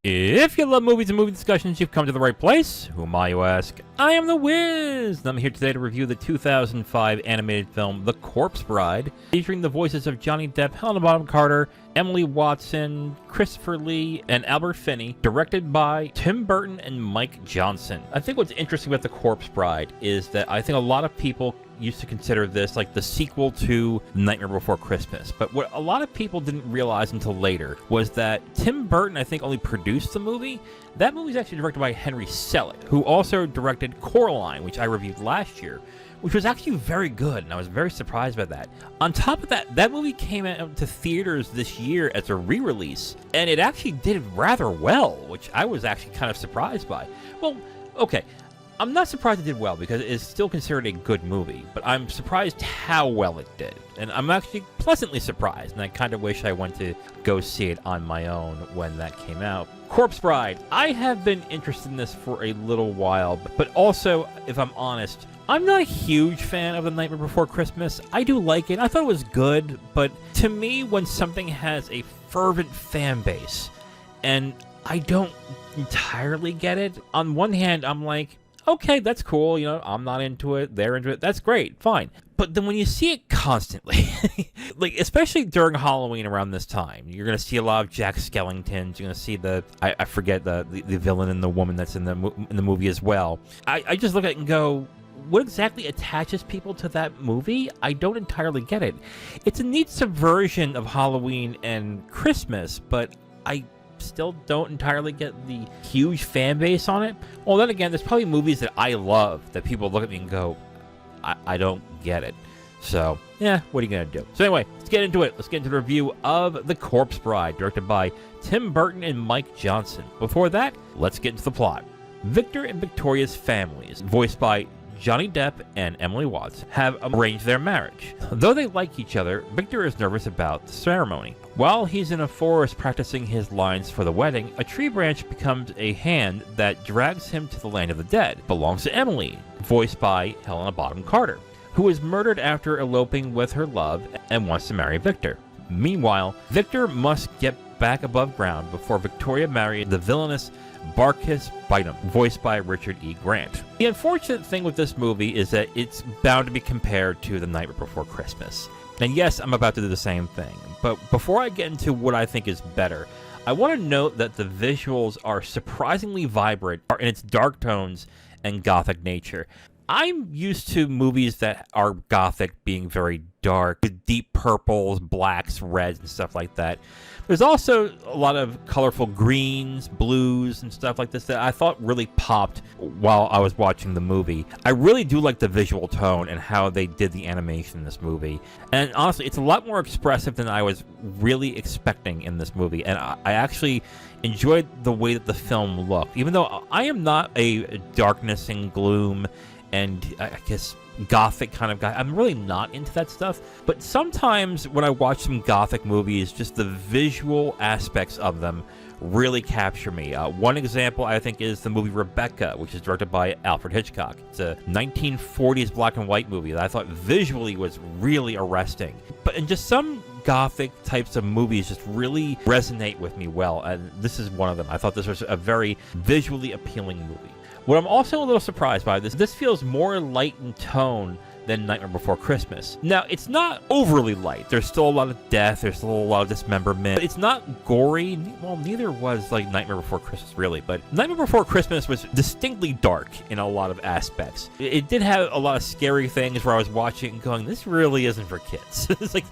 If you love movies and movie discussions, you've come to the right place. Who am I, you ask? I am the Wiz, and I'm here today to review the 2005 animated film The Corpse Bride, featuring the voices of Johnny Depp, Helena Bonham Carter, Emily Watson, Christopher Lee, and Albert Finney, directed by Tim Burton and Mike Johnson. I think what's interesting about The Corpse Bride is that I think a lot of people used to consider this like the sequel to Nightmare Before Christmas. But what a lot of people didn't realize until later was that Tim Burton, I think, only produced the movie. That movie is actually directed by Henry Selick, who also directed Coraline, which I reviewed last year, which was actually very good, and I was very surprised by that. On top of that, that movie came out to theaters this year as a re-release, and it actually did rather well, which I was actually kind of surprised by. Well, okay, I'm not surprised it did well because it is still considered a good movie, but I'm surprised how well it did. And I'm actually pleasantly surprised, and I kind of wish I went to go see it on my own when that came out. Corpse Bride. I have been interested in this for a little while, but also, if I'm honest, I'm not a huge fan of The Nightmare Before Christmas. I do like it. I thought it was good, but to me, when something has a fervent fan base, and I don't entirely get it, on one hand, I'm like, okay, that's cool, you know, I'm not into it, they're into it, that's great, fine. But then when you see it constantly, like, especially during Halloween around this time, you're going to see a lot of Jack Skellingtons, you're going to see I forget the villain and the woman that's in the movie as well. I just look at it and go, what exactly attaches people to that movie? I don't entirely get it. It's a neat subversion of Halloween and Christmas, but I still don't entirely get the huge fan base on it. Well, then again, there's probably movies that I love that people look at me and go, I don't get it. So, yeah, what are you going to do? So anyway, let's get into it. Let's get into the review of The Corpse Bride, directed by Tim Burton and Mike Johnson. Before that, let's get into the plot. Victor and Victoria's families, voiced by Johnny Depp and Emily Watson, have arranged their marriage. Though they like each other, Victor is nervous about the ceremony. While he's in a forest practicing his lines for the wedding, a tree branch becomes a hand that drags him to the land of the dead. It belongs to Emily, voiced by Helena Bonham Carter, who is murdered after eloping with her love and wants to marry Victor. Meanwhile, Victor must get back above ground before Victoria marries the villainous Barkis Bynum, voiced by Richard E. Grant. The unfortunate thing with this movie is that it's bound to be compared to The Nightmare Before Christmas. And yes, I'm about to do the same thing, but before I get into what I think is better, I want to note that the visuals are surprisingly vibrant in its dark tones and gothic nature. I'm used to movies that are gothic being very dark, with deep purples, blacks, reds, and stuff like that. There's also a lot of colorful greens, blues, and stuff like this that I thought really popped while I was watching the movie. I really do like the visual tone and how they did the animation in this movie. And honestly, it's a lot more expressive than I was really expecting in this movie. And I actually enjoyed the way that the film looked. Even though I am not a darkness and gloom and I guess gothic kind of guy. I'm really not into that stuff, but sometimes when I watch some gothic movies, just the visual aspects of them really capture me. One example, I think, is the movie Rebecca, which is directed by Alfred Hitchcock. It's a 1940s black and white movie that I thought visually was really arresting. But in just some gothic types of movies just really resonate with me well, and this is one of them. I thought this was a very visually appealing movie. What I'm also a little surprised by this feels more light in tone than Nightmare Before Christmas. Now, it's not overly light. There's still a lot of death. There's still a lot of dismemberment. It's not gory. Well, neither was like Nightmare Before Christmas, really. But Nightmare Before Christmas was distinctly dark in a lot of aspects. It did have a lot of scary things where I was watching and going, this really isn't for kids. It's like,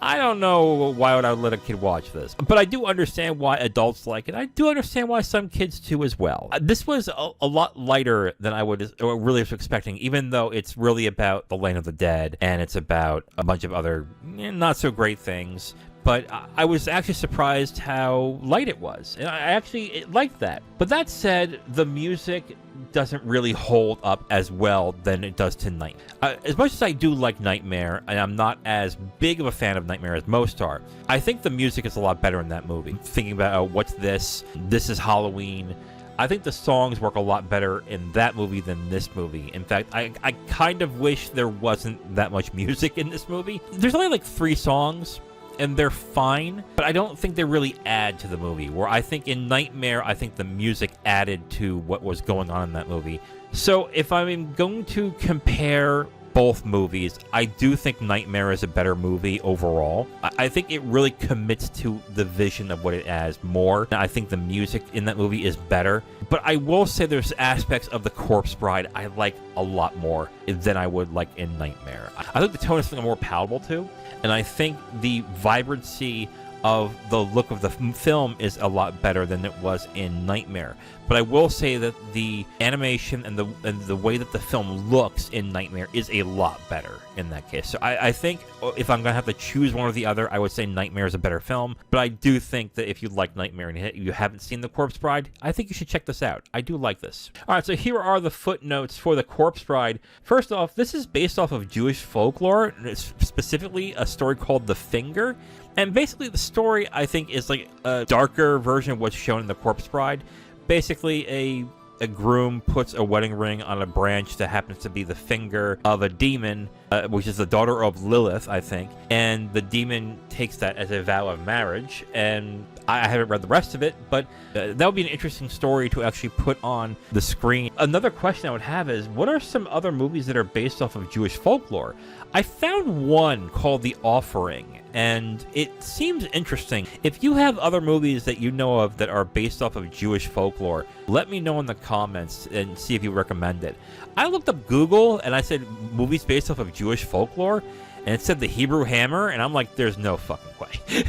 I don't know why would I let a kid watch this. But I do understand why adults like it. I do understand why some kids do as well. This was a lot lighter than I would really was expecting, even though it's really about the Land of the Dead, and it's about a bunch of other not so great things. But I was actually surprised how light it was, and I actually liked that. But that said, the music doesn't really hold up as well than it does tonight. As much as I do like Nightmare, and I'm not as big of a fan of Nightmare as most are, I think the music is a lot better in that movie. Thinking about what's this is Halloween. I think the songs work a lot better in that movie than this movie. In fact, I kind of wish there wasn't that much music in this movie. There's only like 3 songs, and they're fine, but I don't think they really add to the movie, where I think in Nightmare, I think the music added to what was going on in that movie. So if I'm going to compare both movies, I do think Nightmare is a better movie overall. I think it really commits to the vision of what it has more. I think the music in that movie is better, but I will say there's aspects of The Corpse Bride I like a lot more than I would like in Nightmare. I think the tone is something more palatable to, and I think the vibrancy of the look of the film is a lot better than it was in Nightmare. But I will say that the animation and the way that the film looks in Nightmare is a lot better in that case. So I think if I'm going to have to choose one or the other, I would say Nightmare is a better film. But I do think that if you like Nightmare and you haven't seen The Corpse Bride, I think you should check this out. I do like this. All right, so here are the footnotes for The Corpse Bride. First off, this is based off of Jewish folklore, specifically a story called The Finger. And basically the story, I think, is like a darker version of what's shown in The Corpse Bride. Basically, a groom puts a wedding ring on a branch that happens to be the finger of a demon, which is the daughter of Lilith, I think. And the demon takes that as a vow of marriage. And I haven't read the rest of it, but that would be an interesting story to actually put on the screen. Another question I would have is, what are some other movies that are based off of Jewish folklore? I found one called The Offering, and it seems interesting. If you have other movies that you know of that are based off of Jewish folklore, let me know in the comments and see if you recommend it. I looked up Google and I said movies based off of Jewish folklore, and it said The Hebrew Hammer, and I'm like, there's no fucking way.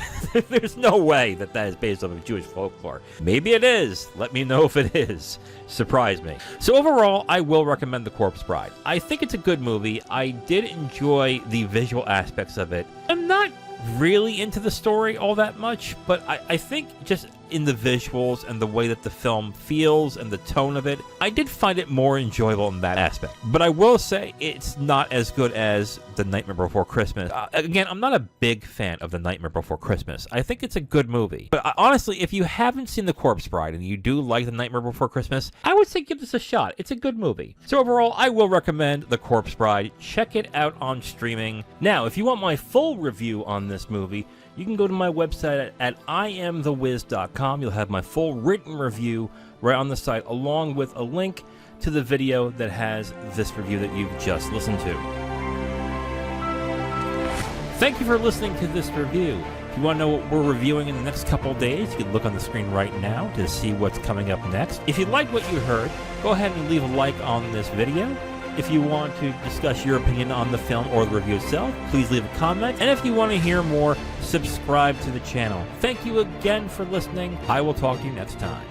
There's no way that is based off of Jewish folklore. Maybe it is. Let me know if it is. Surprise me. So overall, I will recommend The Corpse Bride. I think it's a good movie. I did enjoy the visual aspects of it. I'm not really into the story all that much, but I think just in the visuals and the way that the film feels and the tone of it, I did find it more enjoyable in that aspect. But I will say it's not as good as The Nightmare Before Christmas. Again, I'm not a big fan of The Nightmare Before Christmas. I think it's a good movie. But honestly, if you haven't seen The Corpse Bride and you do like The Nightmare Before Christmas, I would say give this a shot. It's a good movie. So overall, I will recommend The Corpse Bride. Check it out on streaming. Now, if you want my full review on this movie, you can go to my website at IamTheWiz.com. You'll have my full written review right on the site, along with a link to the video that has this review that you've just listened to. Thank you for listening to this review. If you want to know what we're reviewing in the next couple of days, you can look on the screen right now to see what's coming up next. If you like what you heard, go ahead and leave a like on this video. If you want to discuss your opinion on the film or the review itself, please leave a comment. And if you want to hear more, subscribe to the channel. Thank you again for listening. I will talk to you next time.